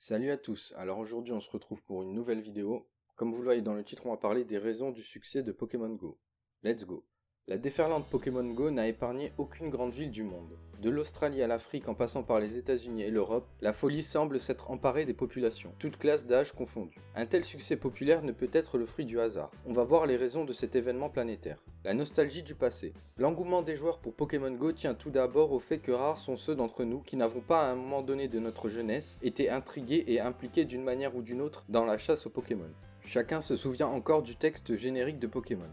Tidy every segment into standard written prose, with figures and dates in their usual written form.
Salut à tous, alors aujourd'hui on se retrouve pour une nouvelle vidéo. Comme vous le voyez dans le titre, on va parler des raisons du succès de Pokémon Go. Let's go. La déferlante Pokémon Go n'a épargné aucune grande ville du monde. De l'Australie à l'Afrique en passant par les États-Unis et l'Europe, la folie semble s'être emparée des populations, toutes classes d'âge confondues. Un tel succès populaire ne peut être le fruit du hasard. On va voir les raisons de cet événement planétaire. La nostalgie du passé. L'engouement des joueurs pour Pokémon Go tient tout d'abord au fait que rares sont ceux d'entre nous qui n'avons pas à un moment donné de notre jeunesse été intrigués et impliqués d'une manière ou d'une autre dans la chasse aux Pokémon. Chacun se souvient encore du texte générique de Pokémon.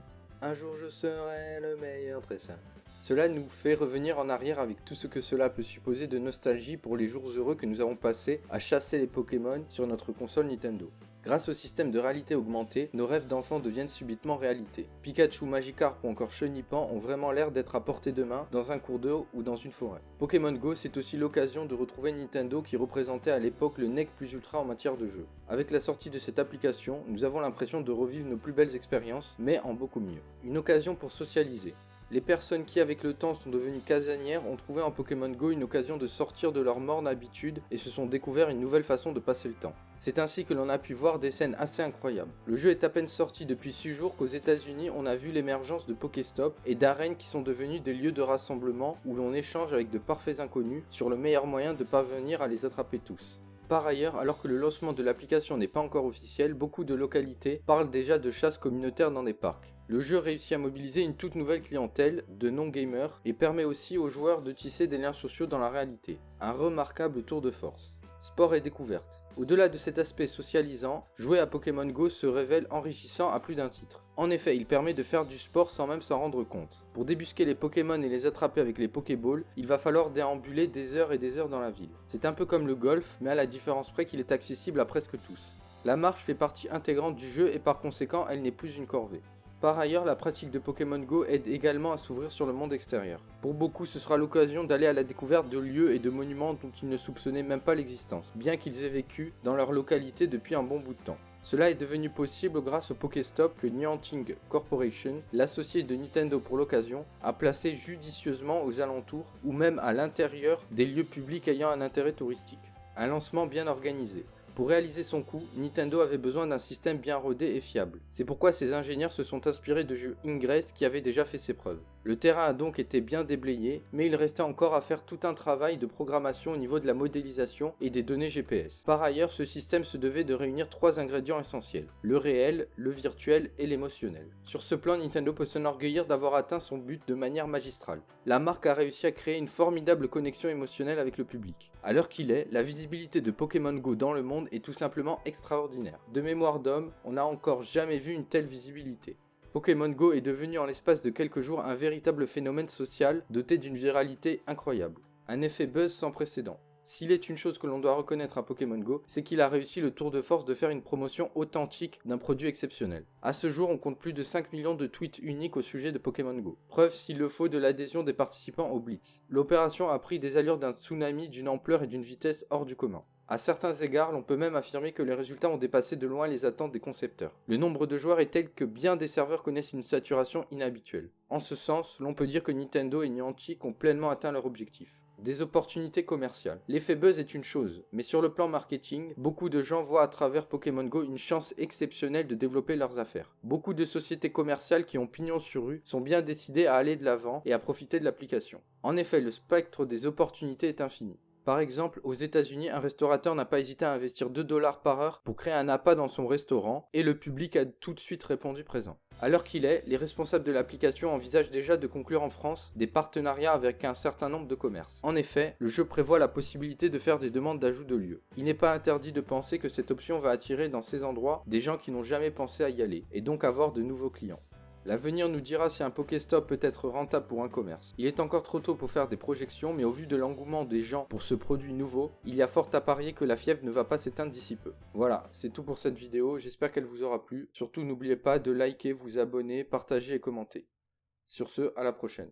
Un jour je serai le meilleur dresseur. Cela nous fait revenir en arrière avec tout ce que cela peut supposer de nostalgie pour les jours heureux que nous avons passés à chasser les Pokémon sur notre console Nintendo. Grâce au système de réalité augmentée, nos rêves d'enfants deviennent subitement réalité. Pikachu, Magikarp ou encore Chenipan ont vraiment l'air d'être à portée de main dans un cours d'eau ou dans une forêt. Pokémon Go, c'est aussi l'occasion de retrouver Nintendo qui représentait à l'époque le nec plus ultra en matière de jeu. Avec la sortie de cette application, nous avons l'impression de revivre nos plus belles expériences, mais en beaucoup mieux. Une occasion pour socialiser. Les personnes qui avec le temps sont devenues casanières ont trouvé en Pokémon Go une occasion de sortir de leur morne habitude et se sont découvert une nouvelle façon de passer le temps. C'est ainsi que l'on a pu voir des scènes assez incroyables. Le jeu est à peine sorti depuis 6 jours qu'aux États-Unis on a vu l'émergence de Pokéstop et d'arènes qui sont devenus des lieux de rassemblement où l'on échange avec de parfaits inconnus sur le meilleur moyen de parvenir à les attraper tous. Par ailleurs, alors que le lancement de l'application n'est pas encore officiel, beaucoup de localités parlent déjà de chasse communautaire dans des parcs. Le jeu réussit à mobiliser une toute nouvelle clientèle de non-gamers et permet aussi aux joueurs de tisser des liens sociaux dans la réalité. Un remarquable tour de force. Sport et découverte. Au-delà de cet aspect socialisant, jouer à Pokémon Go se révèle enrichissant à plus d'un titre. En effet, il permet de faire du sport sans même s'en rendre compte. Pour débusquer les Pokémon et les attraper avec les Pokéballs, il va falloir déambuler des heures et des heures dans la ville. C'est un peu comme le golf, mais à la différence près qu'il est accessible à presque tous. La marche fait partie intégrante du jeu et par conséquent, elle n'est plus une corvée. Par ailleurs, la pratique de Pokémon Go aide également à s'ouvrir sur le monde extérieur. Pour beaucoup, ce sera l'occasion d'aller à la découverte de lieux et de monuments dont ils ne soupçonnaient même pas l'existence, bien qu'ils aient vécu dans leur localité depuis un bon bout de temps. Cela est devenu possible grâce au Pokéstop que Niantic Corporation, l'associé de Nintendo pour l'occasion, a placé judicieusement aux alentours ou même à l'intérieur des lieux publics ayant un intérêt touristique. Un lancement bien organisé. Pour réaliser son coup, Nintendo avait besoin d'un système bien rodé et fiable. C'est pourquoi ses ingénieurs se sont inspirés de jeux Ingress qui avaient déjà fait ses preuves. Le terrain a donc été bien déblayé, mais il restait encore à faire tout un travail de programmation au niveau de la modélisation et des données GPS. Par ailleurs, ce système se devait de réunir 3 ingrédients essentiels, le réel, le virtuel et l'émotionnel. Sur ce plan, Nintendo peut s'enorgueillir d'avoir atteint son but de manière magistrale. La marque a réussi à créer une formidable connexion émotionnelle avec le public. À l'heure qu'il est, la visibilité de Pokémon Go dans le monde est tout simplement extraordinaire. De mémoire d'homme, on n'a encore jamais vu une telle visibilité. Pokémon Go est devenu en l'espace de quelques jours un véritable phénomène social doté d'une viralité incroyable. Un effet buzz sans précédent. S'il est une chose que l'on doit reconnaître à Pokémon Go, c'est qu'il a réussi le tour de force de faire une promotion authentique d'un produit exceptionnel. À ce jour, on compte plus de 5 millions de tweets uniques au sujet de Pokémon Go. Preuve s'il le faut de l'adhésion des participants au Blitz. L'opération a pris des allures d'un tsunami d'une ampleur et d'une vitesse hors du commun. À certains égards, l'on peut même affirmer que les résultats ont dépassé de loin les attentes des concepteurs. Le nombre de joueurs est tel que bien des serveurs connaissent une saturation inhabituelle. En ce sens, l'on peut dire que Nintendo et Niantic ont pleinement atteint leur objectif. Des opportunités commerciales. L'effet buzz est une chose, mais sur le plan marketing, beaucoup de gens voient à travers Pokémon Go une chance exceptionnelle de développer leurs affaires. Beaucoup de sociétés commerciales qui ont pignon sur rue sont bien décidées à aller de l'avant et à profiter de l'application. En effet, le spectre des opportunités est infini. Par exemple, aux États-Unis, un restaurateur n'a pas hésité à investir 2 dollars par heure pour créer un appât dans son restaurant et le public a tout de suite répondu présent. À l'heure qu'il est, les responsables de l'application envisagent déjà de conclure en France des partenariats avec un certain nombre de commerces. En effet, le jeu prévoit la possibilité de faire des demandes d'ajout de lieux. Il n'est pas interdit de penser que cette option va attirer dans ces endroits des gens qui n'ont jamais pensé à y aller et donc avoir de nouveaux clients. L'avenir nous dira si un Pokéstop peut être rentable pour un commerce. Il est encore trop tôt pour faire des projections, mais au vu de l'engouement des gens pour ce produit nouveau, il y a fort à parier que la fièvre ne va pas s'éteindre d'ici peu. Voilà, c'est tout pour cette vidéo, j'espère qu'elle vous aura plu. Surtout n'oubliez pas de liker, vous abonner, partager et commenter. Sur ce, à la prochaine.